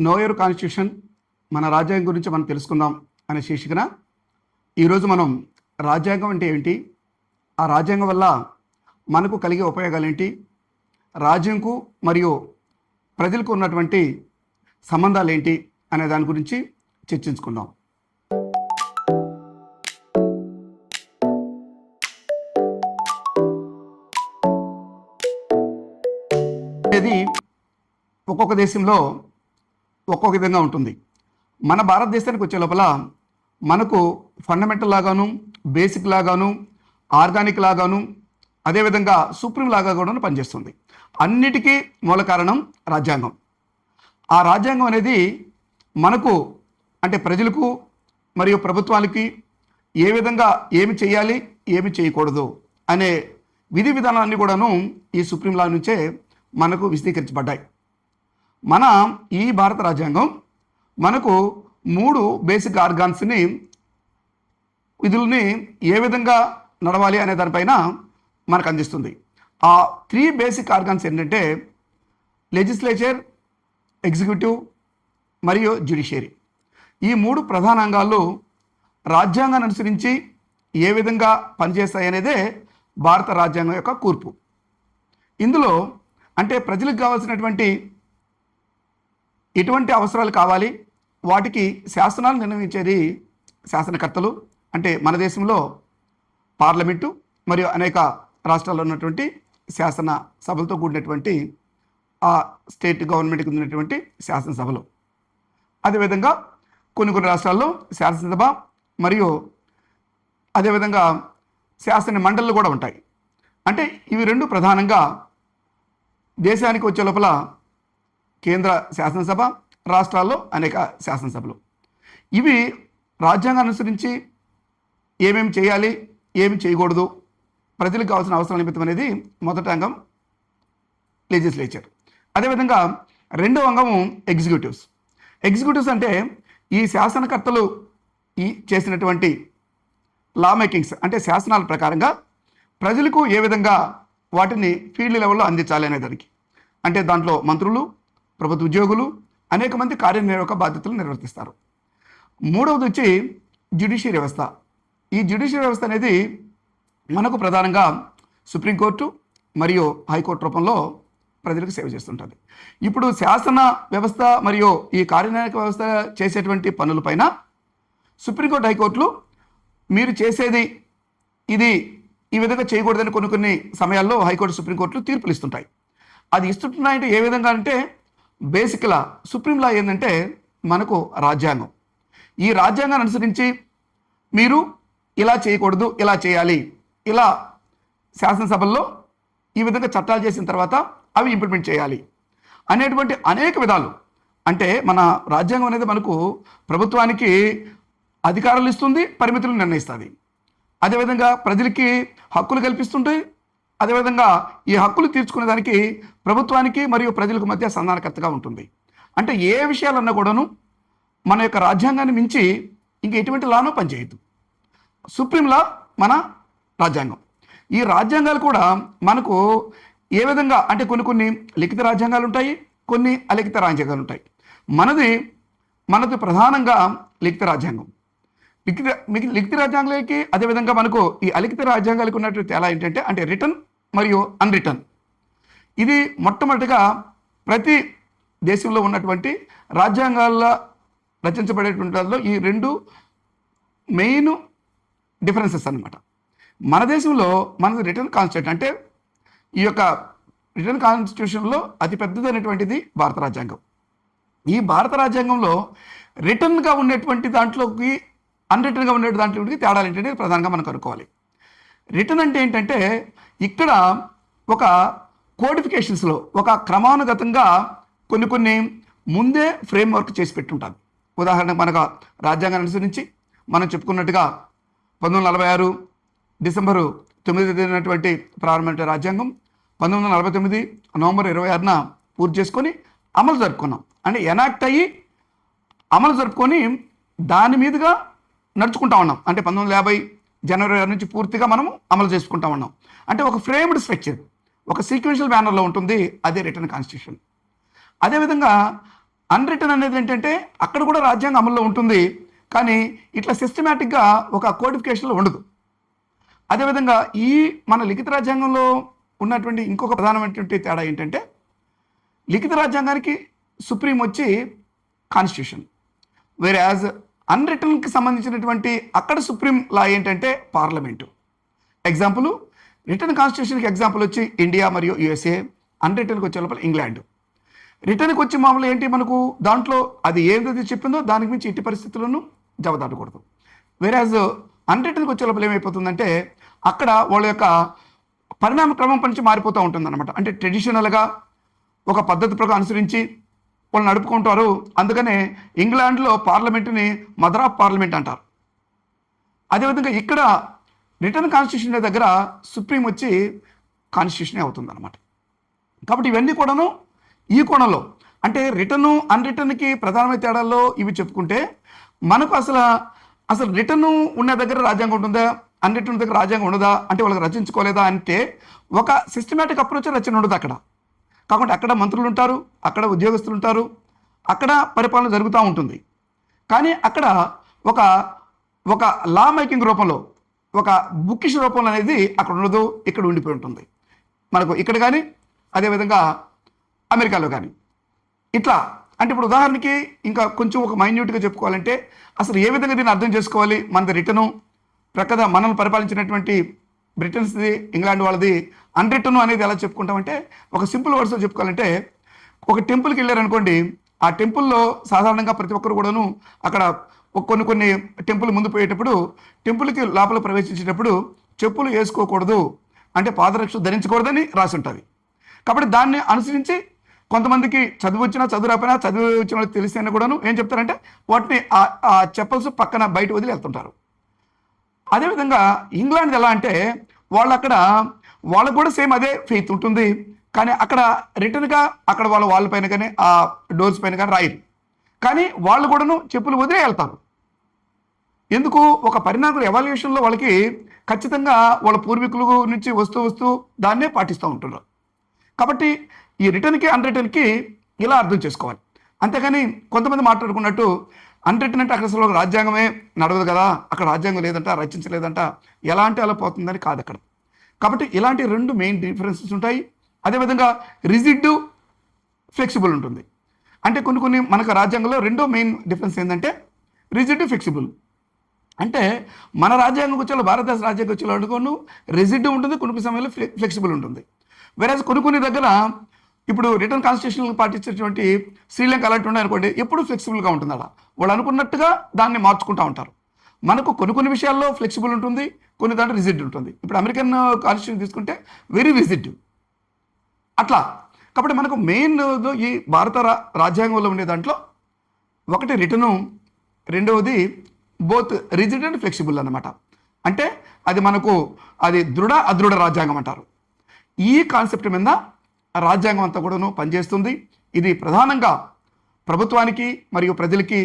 No your constitution, మన రాజ్యాంగం గురించి మనం తెలుసుకుందాం అనే శీర్షికన ఈరోజు మనం రాజ్యాంగం అంటే ఏంటి, ఆ రాజ్యాంగం వల్ల మనకు కలిగే ఉపయోగాలు ఏంటి, రాజ్యంకు మరియు ప్రజలకు ఉన్నటువంటి సంబంధాలు ఏంటి అనే దాని గురించి చర్చించుకుందాం. ఇది ఒక్కొక్క దేశంలో ఒక్కొక్క విధంగా ఉంటుంది. మన భారతదేశానికి వచ్చే లోపల మనకు ఫండమెంటల్ లాగాను, బేసిక్ లాగాను, ఆర్గానిక్ లాగాను, అదేవిధంగా సుప్రీం లాగా కూడా పనిచేస్తుంది. అన్నిటికీ మూల కారణం రాజ్యాంగం. ఆ రాజ్యాంగం అనేది మనకు అంటే ప్రజలకు మరియు ప్రభుత్వాలకి ఏ విధంగా ఏమి చేయాలి, ఏమి చేయకూడదు అనే విధి విధానాలన్నీ కూడాను ఈ సుప్రీం లా నుంచే మనకు విశదీకరించబడ్డాయి. మన ఈ భారత రాజ్యాంగం మనకు 3 బేసిక్ ఆర్గాన్స్ని, విధుల్ని ఏ విధంగా నడవాలి అనే దానిపైన మనకు అందిస్తుంది. ఆ 3 బేసిక్ ఆర్గాన్స్ ఏంటంటే లెజిస్లేచర్, ఎగ్జిక్యూటివ్ మరియు జ్యుడిషియరీ. ఈ 3 ప్రధాన అంగాలు రాజ్యాంగాన్ని అనుసరించి ఏ విధంగా పనిచేస్తాయి అనేదే భారత రాజ్యాంగం యొక్క కూర్పు. ఇందులో అంటే ప్రజలకు కావాల్సినటువంటి ఎటువంటి అవసరాలు కావాలి, వాటికి శాసనాలు నిర్ణయించేది శాసనకర్తలు. అంటే మన దేశంలో పార్లమెంటు మరియు అనేక రాష్ట్రాల్లో ఉన్నటువంటి శాసన సభలతో కూడినటువంటి ఆ స్టేట్ గవర్నమెంట్కి ఉన్నటువంటి శాసనసభలు. అదేవిధంగా కొన్ని రాష్ట్రాల్లో శాసనసభ మరియు అదేవిధంగా శాసన మండళ్ళు కూడా ఉంటాయి. అంటే ఇవి 2 ప్రధానంగా దేశానికి వచ్చే లోపల కేంద్ర శాసనసభ, రాష్ట్రాల్లో అనేక శాసనసభలు. ఇవి రాజ్యాంగాన్ని అనుసరించి ఏమేమి చేయాలి, ఏమి చేయకూడదు, ప్రజలకు కావాల్సిన అవసరాల నిమిత్తం అనేది మొదటి అంగం లెజిస్లేచర్. అదేవిధంగా రెండవ అంగము ఎగ్జిక్యూటివ్స్ అంటే ఈ శాసనకర్తలు ఈ చేసినటువంటి లా మేకింగ్స్ అంటే శాసనాల ప్రకారంగా ప్రజలకు ఏ విధంగా వాటిని ఫీల్డ్ లెవెల్లో అందించాలి అనే దానికి. అంటే దాంట్లో మంత్రులు, ప్రభుత్వ ఉద్యోగులు అనేక మంది కార్యనిర్వాహక బాధ్యతలు నిర్వర్తిస్తారు. మూడవది వచ్చి జ్యుడిషియరీ వ్యవస్థ. ఈ జ్యుడిషియరీ వ్యవస్థ అనేది మనకు ప్రధానంగా సుప్రీంకోర్టు మరియు హైకోర్టు రూపంలో ప్రజలకు సేవ చేస్తుంటుంది. ఇప్పుడు శాసన వ్యవస్థ మరియు ఈ కార్యనిర్వాహక వ్యవస్థ చేసేటువంటి పనులపైన సుప్రీంకోర్టు, హైకోర్టులు మీరు చేసేది ఇది ఈ విధంగా చేయకూడదని కొన్ని సమయాల్లో హైకోర్టు, సుప్రీంకోర్టులు తీర్పులు ఇస్తుంటాయి. అది ఇస్తుంటున్నాయంటే ఏ విధంగా అంటే బేసిక్ లా, సుప్రీం లా ఏంటంటే మనకు రాజ్యాంగం. ఈ రాజ్యాంగాన్ని అనుసరించి మీరు ఇలా చేయకూడదు, ఇలా చేయాలి, ఇలా శాసనసభల్లో ఈ విధంగా చట్టాలు చేసిన తర్వాత అవి ఇంప్లిమెంట్ చేయాలి అనేటువంటి అనేక విధాలు. అంటే మన రాజ్యాంగం అనేది మనకు ప్రభుత్వానికి అధికారాలు ఇస్తుంది, పరిమితులు నిర్ణయిస్తుంది. అదేవిధంగా ప్రజలకి హక్కులు కల్పిస్తుంటాయి. అదేవిధంగా ఈ హక్కులు తీర్చుకునే దానికి ప్రభుత్వానికి మరియు ప్రజలకు మధ్య సంధానకర్తగా ఉంటుంది. అంటే ఏ విషయాలన్నా కూడాను మన యొక్క రాజ్యాంగాన్ని మించి ఇంక ఎటువంటి లానో పనిచేయదు. సుప్రీం లా మన రాజ్యాంగం. ఈ రాజ్యాంగాలు కూడా మనకు ఏ విధంగా అంటే కొన్ని లిఖిత రాజ్యాంగాలు ఉంటాయి, కొన్ని అలిఖిత రాజ్యాంగాలు ఉంటాయి. మనది ప్రధానంగా లిఖిత రాజ్యాంగం. లిఖిత రాజ్యాంగాలకి అదేవిధంగా మనకు ఈ అలిఖిత రాజ్యాంగాలకు ఉన్నటువంటి తేడా ఏంటంటే అంటే రిటర్న్ మరియు అన్రిటర్న్. ఇది మొట్టమొదటిగా ప్రతి దేశంలో ఉన్నటువంటి రాజ్యాంగాల్లో రచించబడేటువంటి వాళ్ళలో ఈ 2 మెయిన్ డిఫరెన్సెస్ అన్నమాట. మన దేశంలో మనది రిటర్న్ కాన్స్టిట్యూషన్. అంటే ఈ యొక్క రిటర్న్ కాన్స్టిట్యూషన్లో అతి పెద్దదైనటువంటిది భారత రాజ్యాంగం. ఈ భారత రాజ్యాంగంలో రిటర్న్గా ఉండేటువంటి దాంట్లోకి అన్రిటర్న్గా ఉండే దాంట్లోకి తేడాలు ఏంటంటే ప్రధానంగా మనం కనుక్కోవాలి. రిటర్న్ అంటే ఏంటంటే ఇక్కడ ఒక కోడిఫికేషన్స్లో ఒక క్రమానుగతంగా కొన్ని ముందే ఫ్రేమ్వర్క్ చేసి పెట్టుంటుంది. ఉదాహరణకు మనకు రాజ్యాంగాన్ని అనుసరించి మనం చెప్పుకున్నట్టుగా 1946 డిసెంబరు 9వ తేదీనటువంటి ప్రారంభమైన రాజ్యాంగం 1949 నవంబర్ 26న పూర్తి చేసుకొని అమలు జరుపుకున్నాం. అంటే ఎనాక్ట్ అయ్యి అమలు జరుపుకొని దాని మీదుగా నడుచుకుంటా ఉన్నాం. అంటే 1950 జనవరి 6 నుంచి పూర్తిగా మనము అమలు చేసుకుంటా ఉన్నాం. అంటే ఒక ఫ్రేమ్డ్ స్ట్రక్చర్, ఒక సీక్వెన్షియల్ మేనర్లో ఉంటుంది. అదే రిటర్న్ కాన్స్టిట్యూషన్. అదేవిధంగా అన్రిటన్ అనేది ఏంటంటే అక్కడ కూడా రాజ్యాంగం అమల్లో ఉంటుంది, కానీ ఇట్లా సిస్టమేటిక్గా ఒక కోడిఫికేషన్లో ఉండదు. అదేవిధంగా ఈ మన లిఖిత రాజ్యాంగంలో ఉన్నటువంటి ఇంకొక ప్రధానమైనటువంటి తేడా ఏంటంటే, లిఖిత రాజ్యాంగానికి సుప్రీం వచ్చి కాన్స్టిట్యూషన్, వేరే యాజ్ అన్రిటన్కి సంబంధించినటువంటి అక్కడ సుప్రీం లా ఏంటంటే పార్లమెంటు. ఎగ్జాంపుల్, రిటర్న్ కాన్స్టిట్యూషన్కి ఎగ్జాంపుల్ వచ్చి ఇండియా మరియు యుఎస్ఏ, అన్రిటన్కి వచ్చే లోపల ఇంగ్లాండ్. రిటర్న్కి వచ్చి మామూలు ఏంటి మనకు దాంట్లో అది ఏదైతే చెప్పిందో దానికి మించి ఎట్టి పరిస్థితులను జవదాటకూడదు. వేరేజ్ అన్రిటన్కి వచ్చే లోపల ఏమైపోతుందంటే అక్కడ వాళ్ళ యొక్క పరిణామ క్రమం నుంచి మారిపోతూ ఉంటుంది అనమాట. అంటే ట్రెడిషనల్గా ఒక పద్ధతి ప్రకారం అనుసరించి వాళ్ళు నడుపుకుంటారు. అందుకనే ఇంగ్లాండ్లో పార్లమెంటుని మదర్ ఆఫ్ పార్లమెంట్ అంటారు. అదేవిధంగా ఇక్కడ రిటర్న్ కాన్స్టిట్యూషన్ దగ్గర సుప్రీం వచ్చి కాన్స్టిట్యూషనే అవుతుంది అనమాట. కాబట్టి ఇవన్నీ కూడాను ఈ కోణంలో, అంటే రిటర్ను అన్రిటర్న్కి ప్రధానమైన తేడాల్లో ఇవి చెప్పుకుంటే మనకు అసలు రిటర్ను ఉన్న దగ్గర రాజ్యాంగం ఉంటుందా, అన్రిటర్న్ దగ్గర రాజ్యాంగం ఉండదా, అంటే వాళ్ళకి రచించుకోలేదా అంటే ఒక సిస్టమేటిక్ అప్రోచ్ రచన ఉండదు అక్కడ. కాబట్టి అక్కడ మంత్రులు ఉంటారు, అక్కడ ఉద్యోగస్తులు ఉంటారు, అక్కడ పరిపాలన జరుగుతూ ఉంటుంది. కానీ అక్కడ ఒక లా మేకింగ్ రూపంలో, ఒక బుక్కిష్ రూపంలో అనేది అక్కడ ఉండదు, ఇక్కడ ఉండిపోయి ఉంటుంది మనకు ఇక్కడ కానీ, అదేవిధంగా అమెరికాలో కానీ. ఇట్లా అంటే ఇప్పుడు ఉదాహరణకి ఇంకా కొంచెం ఒక మైన్యూట్గా చెప్పుకోవాలంటే అసలు ఏ విధంగా దీన్ని అర్థం చేసుకోవాలి, మనది రిటర్ను ప్రక్కన మనల్ని పరిపాలించినటువంటి బ్రిటన్స్ది, ఇంగ్లాండ్ వాళ్ళది అన్రిటర్ను అనేది ఎలా చెప్పుకుంటామంటే ఒక సింపుల్ వర్డ్స్లో చెప్పుకోవాలంటే, ఒక టెంపుల్కి వెళ్ళారనుకోండి, ఆ టెంపుల్లో సాధారణంగా ప్రతి ఒక్కరు కూడాను అక్కడ కొన్ని టెంపుల్ ముందు పోయేటప్పుడు టెంపుల్కి లోపల ప్రవేశించేటప్పుడు చెప్పులు వేసుకోకూడదు, అంటే పాదరక్షలు ధరించకూడదని రాసి ఉంటుంది. కాబట్టి దాన్ని అనుసరించి కొంతమందికి చదువు వచ్చినా చదువు రాకపోయినా, చదువు వచ్చిన వాళ్ళకి తెలిసినా కూడాను ఏం చెప్తారంటే వాటిని ఆ చెప్పల్స్ పక్కన బయట వదిలి వెళ్తుంటారు. అదేవిధంగా ఇంగ్లాండ్ ఎలా అంటే వాళ్ళకు కూడా సేమ్ అదే ఫెయిత్ ఉంటుంది, కానీ అక్కడ రిటర్న్గా అక్కడ వాళ్ళ పైన కానీ ఆ డోర్స్ పైన కానీ రాయరు, కానీ వాళ్ళు కూడాను చెప్పులు వదిలే వెళ్తారు. ఎందుకు? ఒక పరిణామం ఎవాల్యుయేషన్లో వాళ్ళకి ఖచ్చితంగా వాళ్ళ పూర్వీకుల నుంచి వస్తూ దాన్నే పాటిస్తూ ఉంటున్నారు. కాబట్టి ఈ రిటర్న్కి అన్రిటర్న్కి ఇలా అర్థం చేసుకోవాలి. అంతేగాని కొంతమంది మాట్లాడుకున్నట్టు అన్రిటర్న్ అంటే అక్కడ అసలు రాజ్యాంగమే నడవదు కదా, అక్కడ రాజ్యాంగం లేదంట, రచించలేదంట, ఎలా అంటే అలా పోతుందని కాదు అక్కడ. కాబట్టి ఇలాంటి రెండు మెయిన్ డిఫరెన్సెస్ ఉంటాయి. అదేవిధంగా రిజిడ్, ఫ్లెక్సిబుల్ ఉంటుంది. అంటే కొన్ని మనకు రాజ్యాంగంలో రెండో మెయిన్ డిఫరెన్స్ ఏంటంటే రిజిడ్, ఫ్లెక్సిబుల్. అంటే మన రాజ్యాంగం వచ్చేలో, భారతదేశ రాజ్యాంగం వచ్చేలో అనుకోను రిజిడ్ ఉంటుంది, కొన్ని సమయంలో ఫ్లెక్సిబుల్ ఉంటుంది. వేరే కొన్ని దగ్గర ఇప్పుడు రిటర్న్ కాన్స్టిట్యూషన్ పాటించేటువంటి శ్రీలంక అలాంటి ఉన్నాయి అనుకోండి, ఎప్పుడు ఫ్లెక్సిబుల్గా ఉంటుంది. అలా వాళ్ళు అనుకున్నట్టుగా దాన్ని మార్చుకుంటూ ఉంటారు. మనకు కొన్ని విషయాల్లో ఫ్లెక్సిబుల్ ఉంటుంది, కొన్ని దాంట్లో రిజిడ్ ఉంటుంది. ఇప్పుడు అమెరికన్ కాన్స్టిట్యూషన్ తీసుకుంటే వెరీ రిజిడ్ అట్లా. కాబట్టి మనకు మెయిన్ ఈ భారత రాజ్యాంగంలో ఉండే దాంట్లో ఒకటి రిటర్ను, రెండవది బోత్ రిజిడ్ అండ్ ఫ్లెక్సిబుల్ అన్నమాట. అంటే అది మనకు అది దృఢ అదృఢ రాజ్యాంగం అంటారు. ఈ కాన్సెప్ట్ మీద రాజ్యాంగం అంతా కూడాను పనిచేస్తుంది. ఇది ప్రధానంగా ప్రభుత్వానికి మరియు ప్రజలకి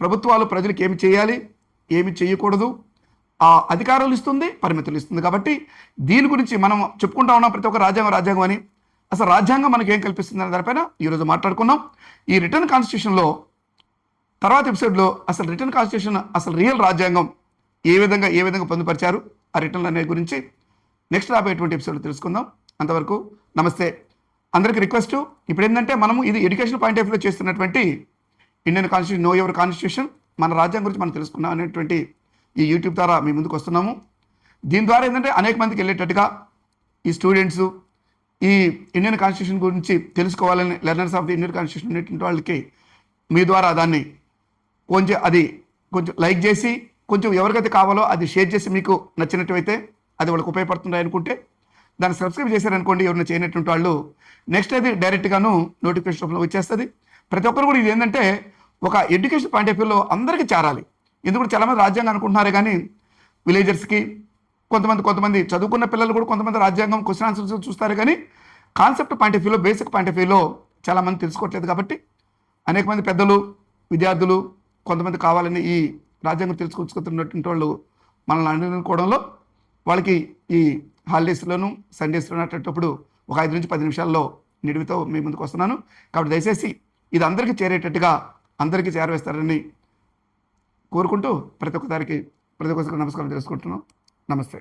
ప్రభుత్వాలు ప్రజలకు ఏమి చేయాలి, ఏమి చేయకూడదు, ఆ అధికారాలు ఇస్తుంది, పరిమితులు ఇస్తుంది. కాబట్టి దీని గురించి మనం చెప్పుకుంటా ఉన్నాం ప్రతి ఒక్క రాజ్యాంగం అని. అసలు రాజ్యాంగం మనకి ఏం కల్పిస్తుంది అనే దానిపైన ఈరోజు మాట్లాడుకున్నాం. ఈ రిటర్న్ కాన్స్టిట్యూషన్లో తర్వాత ఎపిసోడ్లో అసలు రిటర్న్ కాన్స్టిట్యూషన్, అసలు రియల్ రాజ్యాంగం ఏ విధంగా పొందుపరిచారు ఆ రిటర్న్ అనే గురించి నెక్స్ట్ రాబోయేటువంటి ఎపిసోడ్ తెలుసుకుందాం. అంతవరకు నమస్తే. అందరికీ రిక్వెస్ట్, ఇప్పుడు ఏంటంటే మనము ఇది ఎడ్యుకేషన్ పాయింట్ ఆఫ్ వ్యూలో చేస్తున్నటువంటి Indian constitution, know your constitution, మన రాజ్యాంగం గురించి మనం తెలుసుకున్నాం అనేటువంటి ఈ యూట్యూబ్ ద్వారా మీ ముందుకు వస్తున్నాము. దీని ద్వారా ఏంటంటే అనేక మందికి వెళ్ళేటట్టుగా ఈ స్టూడెంట్స్ ఈ ఇండియన్ కాన్స్టిట్యూషన్ గురించి తెలుసుకోవాలని, learners of the Indian constitution అనేటువంటి వాళ్ళకి మీ ద్వారా దాన్ని కొంచెం లైక్ చేసి, కొంచెం ఎవరికైతే కావాలో అది షేర్ చేసి, మీకు నచ్చినట్టయితే అది వాళ్ళకి ఉపయోగపడుతుంది అనుకుంటే దాన్ని సబ్స్క్రైబ్ చేశారనుకోండి, ఎవరైనా చేయనటువంటి వాళ్ళు నెక్స్ట్ అది డైరెక్ట్గాను నోటిఫికేషన్ రూపంలో వచ్చేస్తుంది. ప్రతి ఒక్కరు కూడా ఇది ఏంటంటే ఒక ఎడ్యుకేషన్ పాయింట్ ఆఫ్ వ్యూలో అందరికీ చేరాలి. ఎందుకంటే చాలామంది రాజ్యాంగం అనుకుంటున్నారే కానీ విలేజర్స్కి, కొంతమంది చదువుకున్న పిల్లలు కూడా కొంతమంది రాజ్యాంగం క్వశ్చన్ ఆన్సర్స్ చూస్తారు, కానీ కాన్సెప్ట్ పాయింట్ ఆఫ్ వ్యూలో, బేసిక్ పాయింట్ ఆఫ్ వ్యూలో చాలామంది తెలుసుకోవట్లేదు. కాబట్టి అనేక మంది పెద్దలు, విద్యార్థులు కొంతమంది కావాలని ఈ రాజ్యాంగం తెలుసుకొచ్చుకుంటున్నటువంటి వాళ్ళు మనల్ని అనుకోవడంలో వాళ్ళకి ఈ హాలిడేస్లోను సండేస్లోను అట్టేటప్పుడు ఒక 5 నుంచి 10 నిమిషాల్లో నిడివితో మీ ముందుకు వస్తున్నాను. కాబట్టి దయచేసి ఇది అందరికీ చేరేటట్టుగా అందరికీ చేరవేస్తారని కోరుకుంటూ ప్రతి ఒక్కరికి నమస్కారం చేసుకుంటున్నాం. నమస్తే.